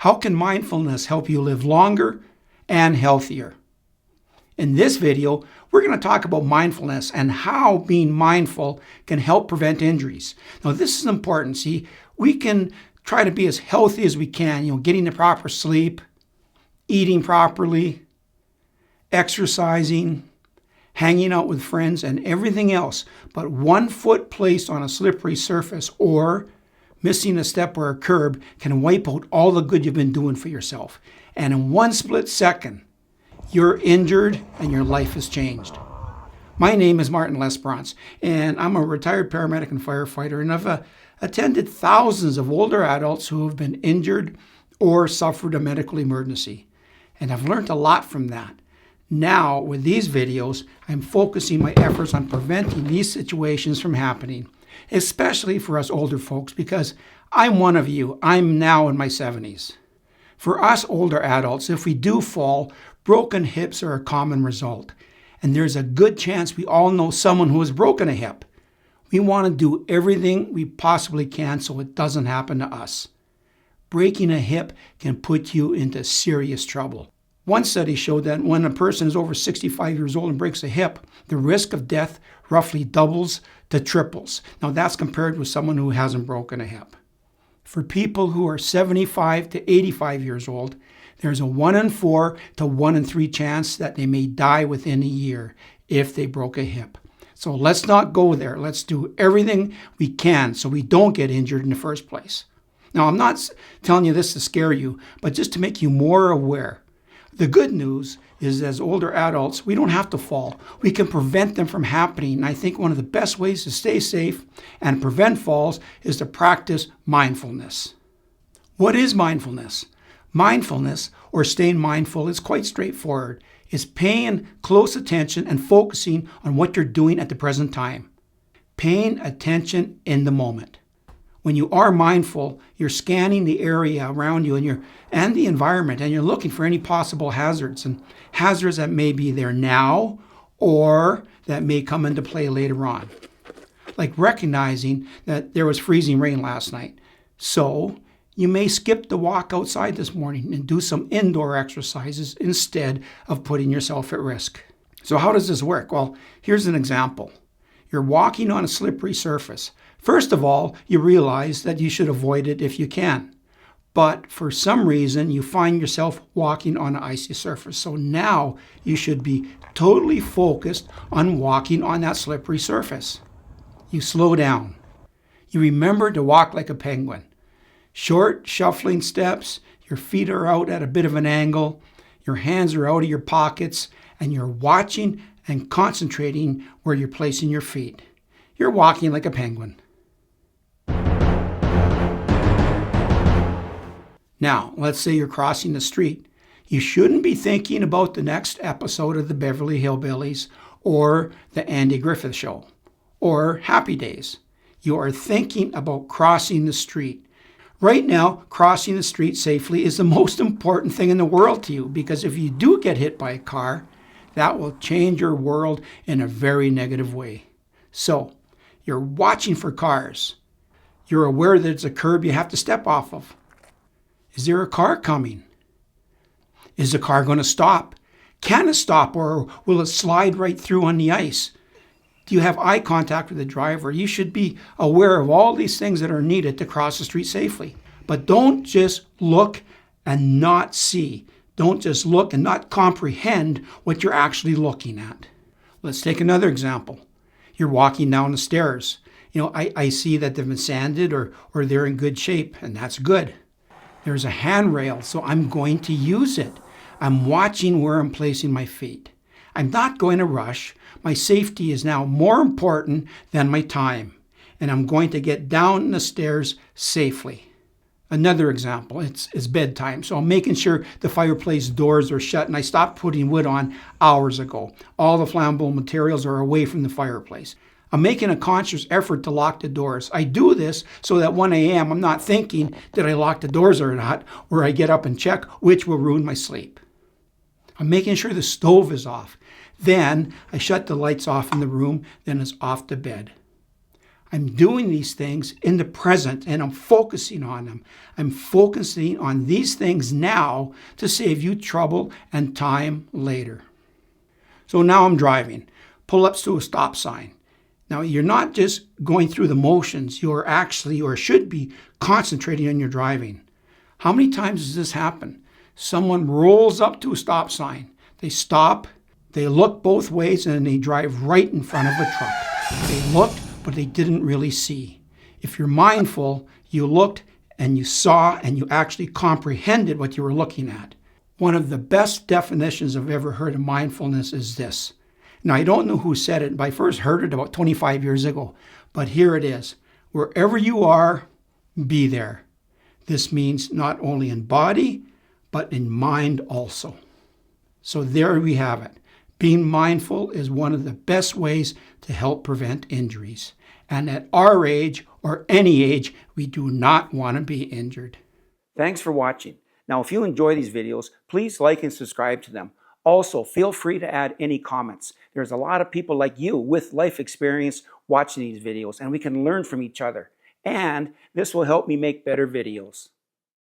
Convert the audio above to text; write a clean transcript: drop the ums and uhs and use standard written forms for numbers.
How can mindfulness help you live longer and healthier? In this video, we're going to talk about mindfulness and how being mindful can help prevent injuries. Now, this is important. See, we can try to be as healthy as we can, getting the proper sleep, eating properly, exercising, hanging out with friends, and everything else. But one foot placed on a slippery surface or missing a step or a curb can wipe out all the good you've been doing for yourself. And in one split second, you're injured and your life has changed. My name is Martin Lesperance, and I'm a retired paramedic and firefighter, and I've attended thousands of older adults who have been injured or suffered a medical emergency. And I've learned a lot from that. Now, with these videos, I'm focusing my efforts on preventing these situations from happening, especially for us older folks, because I'm one of you. I'm now in my 70s. For us older adults, if we do fall, broken hips are a common result. And there's a good chance we all know someone who has broken a hip. We want to do everything we possibly can so it doesn't happen to us. Breaking a hip can put you into serious trouble. One study showed that when a person is over 65 years old and breaks a hip, the risk of death roughly doubles to triples. Now that's compared with someone who hasn't broken a hip. For people who are 75 to 85 years old, there's a 1 in 4 to 1 in 3 chance that they may die within a year if they broke a hip. So let's not go there. Let's do everything we can so we don't get injured in the first place. Now, I'm not telling you this to scare you, but just to make you more aware. The good news is, as older adults, we don't have to fall. We can prevent them from happening. And I think one of the best ways to stay safe and prevent falls is to practice mindfulness. What is mindfulness? Mindfulness, or staying mindful, is quite straightforward. It's paying close attention and focusing on what you're doing at the present time. Paying attention in the moment. When you are mindful, you're scanning the area around you and the environment, and you're looking for any possible hazards, and hazards that may be there now or that may come into play later on. Like recognizing that there was freezing rain last night. So you may skip the walk outside this morning and do some indoor exercises instead of putting yourself at risk. So how does this work? Well, here's an example. You're walking on a slippery surface. First of all, you realize that you should avoid it if you can. But for some reason, you find yourself walking on an icy surface. So now you should be totally focused on walking on that slippery surface. You slow down. You remember to walk like a penguin. Short, shuffling steps, your feet are out at a bit of an angle, your hands are out of your pockets, and you're watching and concentrating where you're placing your feet. You're walking like a penguin. Now, let's say you're crossing the street. You shouldn't be thinking about the next episode of the Beverly Hillbillies or the Andy Griffith Show or Happy Days. You are thinking about crossing the street. Right now, crossing the street safely is the most important thing in the world to you, because if you do get hit by a car, that will change your world in a very negative way. So, you're watching for cars. You're aware that it's a curb you have to step off of. Is there a car coming? Is the car going to stop? Can it stop, or will it slide right through on the ice? Do you have eye contact with the driver? You should be aware of all these things that are needed to cross the street safely. But don't just look and not see. Don't just look and not comprehend what you're actually looking at. Let's take another example. You're walking down the stairs. I see that they've been sanded or they're in good shape, and that's good. There's a handrail, so I'm going to use it. I'm watching where I'm placing my feet. I'm not going to rush. My safety is now more important than my time, and I'm going to get down the stairs safely. Another example, it's bedtime, so I'm making sure the fireplace doors are shut, and I stopped putting wood on hours ago. All the flammable materials are away from the fireplace. I'm making a conscious effort to lock the doors. I do this so that when I am, I'm not thinking, did I lock the doors or not, or I get up and check, which will ruin my sleep. I'm making sure the stove is off. Then I shut the lights off in the room, then it's off to bed. I'm doing these things in the present and I'm focusing on them. I'm focusing on these things now to save you trouble and time later. So now I'm driving. Pull ups to a stop sign. Now you're not just going through the motions, you're actually or should be concentrating on your driving. How many times does this happen? Someone rolls up to a stop sign. They stop, they look both ways, and they drive right in front of a truck. They looked, but they didn't really see. If you're mindful, you looked and you saw and you actually comprehended what you were looking at. One of the best definitions I've ever heard of mindfulness is this. Now, I don't know who said it, but I first heard it about 25 years ago. But here it is. Wherever you are, be there. This means not only in body, but in mind also. So there we have it. Being mindful is one of the best ways to help prevent injuries. And at our age, or any age, we do not want to be injured. Thanks for watching. Now, if you enjoy these videos, please like and subscribe to them. Also, feel free to add any comments. There's a lot of people like you with life experience watching these videos, and we can learn from each other. And this will help me make better videos.